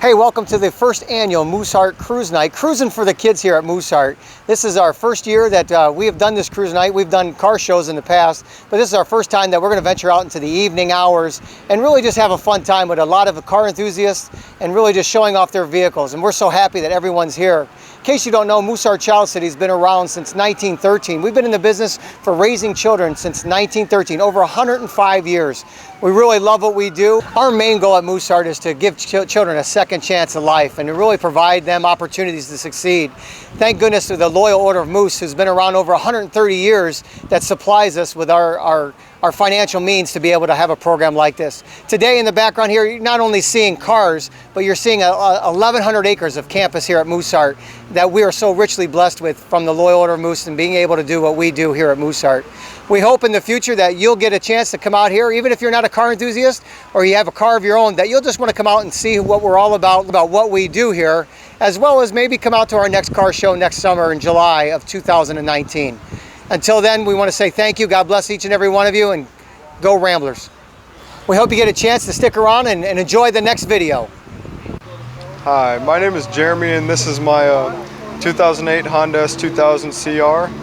Hey, welcome to the first annual Mooseheart Cruise Night, cruising for the kids here at Mooseheart. This is our first year that we have done this cruise night. We've done car shows in the past, but this is our first time that we're going to venture out into the evening hours and really just have a fun time with a lot of car enthusiasts and really just showing off their vehicles. And we're so happy that everyone's here. In case you don't know, Mooseheart Child City has been around since 1913. We've been in the business for raising children since 1913, over 105 years. We really love what we do. Our main goal at Mooseheart is to give children a second chance at life and to really provide them opportunities to succeed. Thank goodness to the Loyal Order of Moose, who's been around over 130 years, that supplies us with our financial means to be able to have a program like this. Today in the background here, you're not only seeing cars, but you're seeing 1,100 acres of campus here at Mooseheart that we are so richly blessed with from the Loyal Order of Moose and being able to do what we do here at Mooseheart. We hope in the future that you'll get a chance to come out here, even if you're not a car enthusiast or you have a car of your own, that you'll just want to come out and see what we're all about what we do here, as well as maybe come out to our next car show next summer in July of 2019. Until then, we want to say thank you. God bless each and every one of you, and go Ramblers. We hope you get a chance to stick around and enjoy the next video. Hi, my name is Jeremy, and this is my 2008 Honda S2000 CR.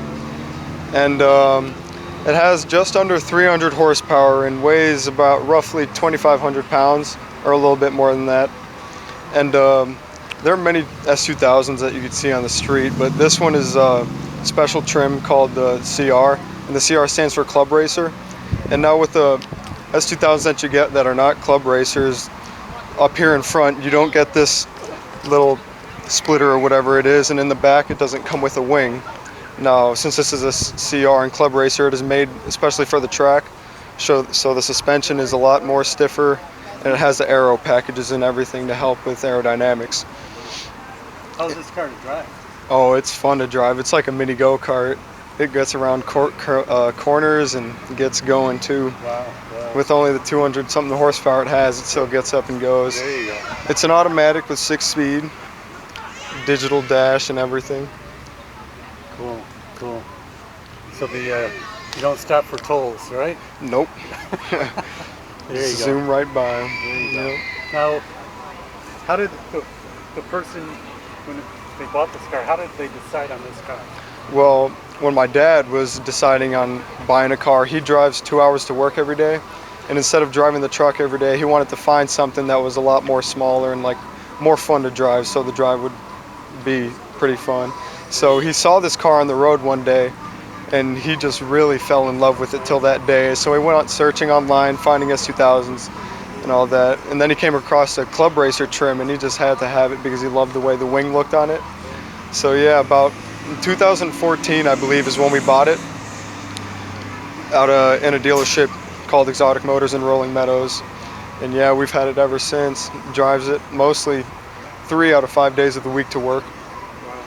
And it has just under 300 horsepower and weighs about roughly 2,500 pounds, or a little bit more than that. And there are many S2000s that you can see on the street, but this one is a special trim called the CR, and the CR stands for Club Racer. And now with the S2000s that you get that are not Club Racers, up here in front you don't get this little splitter or whatever it is, and in the back it doesn't come with a wing. Now, since this is a CR and Club Racer, it is made especially for the track, so the suspension is a lot more stiffer, and it has the aero packages and everything to help with aerodynamics. How's this car to drive? Oh, it's fun to drive. It's like a mini go-kart. It gets around corners and gets going too. Wow. With only the 200 something horsepower it has, it still gets up and goes. There you go. It's an automatic with 6-speed, digital dash and everything. Cool. So you don't stop for tolls, right? Nope. There you go. Zoom right by them. There you go. Now, how did the person, when they bought this car, how did they decide on this car? Well, when my dad was deciding on buying a car, he drives 2 hours to work every day, and instead of driving the truck every day, he wanted to find something that was a lot more smaller and like more fun to drive, so the drive would be pretty fun. So he saw this car on the road one day, and he just really fell in love with it till that day. So he went out searching online, finding S2000s and all that, and then he came across a Club Racer trim, and he just had to have it because he loved the way the wing looked on it. So yeah, about in 2014, I believe, is when we bought it out in a dealership called Exotic Motors in Rolling Meadows. And yeah, we've had it ever since. Drives it mostly 3 out of 5 days of the week to work. Wow.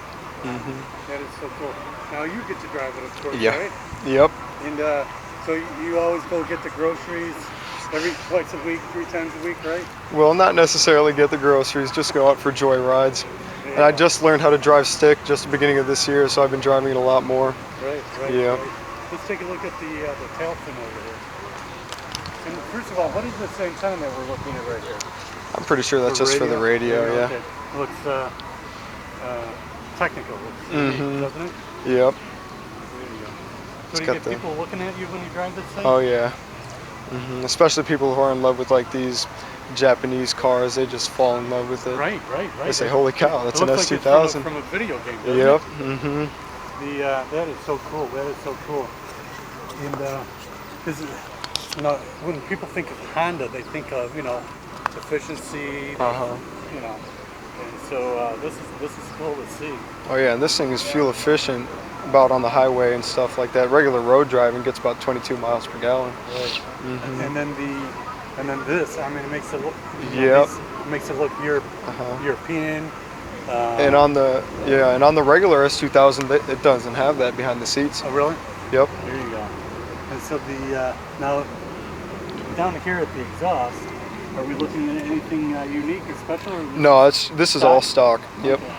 That is so cool. Now you get to drive it, of course, Yeah. right? Yep. And so you always go get the groceries twice a week, 3 times a week, right? Well, not necessarily get the groceries, just go out for joy rides. And I just learned how to drive stick just the beginning of this year, so I've been driving it a lot more. Right. Yeah. Right. Let's take a look at the tail fin over here. And first of all, what is this antenna that we're looking at right here? I'm pretty sure that's just for the radio, yeah. Okay. It looks technical, doesn't it? Yep. There you go. It's So do you got get the- people looking at you when you drive this thing? Oh yeah. Especially people who are in love with like these Japanese cars, they just fall in love with it. Right. They say, holy cow, that's an looks like S2000. it's from a video game, doesn't Yep. it? That is so cool. And this is, when people think of Honda, they think of, efficiency, and so this is cool to see. Oh yeah, and this thing is fuel efficient about on the highway and stuff like that. Regular road driving gets about 22 miles per gallon. Right. And then this, I mean, it makes it look. Yep. It makes it look European. And on the regular S2000, it doesn't have that behind the seats. Oh really? Yep. There you go. And so now down here at the exhaust, are we looking at anything unique or special? Or No, this is all stock. Yep. Okay.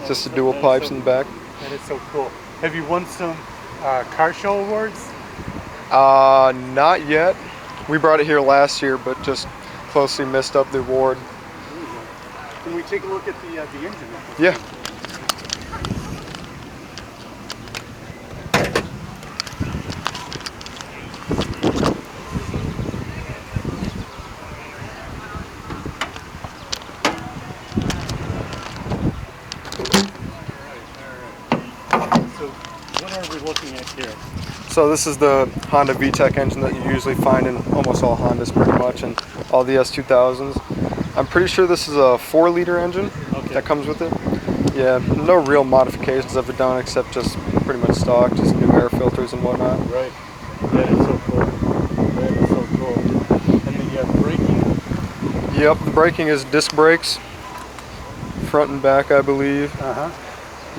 Just the dual pipes in the back. That is so cool. Have you won some car show awards? Not yet. We brought it here last year, but just closely missed up the award. Can we take a look at the engine? Yeah. So what are we looking at here? So this is the Honda VTEC engine that you usually find in almost all Hondas pretty much, and all the S2000s. I'm pretty sure this is a 4-liter engine that comes with it. Yeah, no real modifications of it done except just pretty much stock, just new air filters and whatnot. Right. That is so cool. That is so cool. And the braking? Yep, the braking is disc brakes, front and back, I believe. Uh-huh.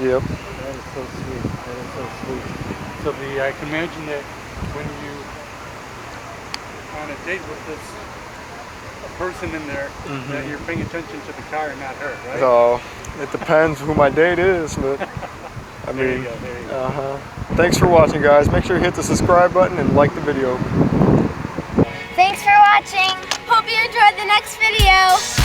Yep. That is so sweet. That is so sweet. So I can imagine that when you on a date with a person in there, that you're paying attention to the car and not her, right? So it depends who my date is, but I mean, There you go. Thanks for watching, guys. Make sure you hit the subscribe button and like the video. Thanks for watching. Hope you enjoyed the next video.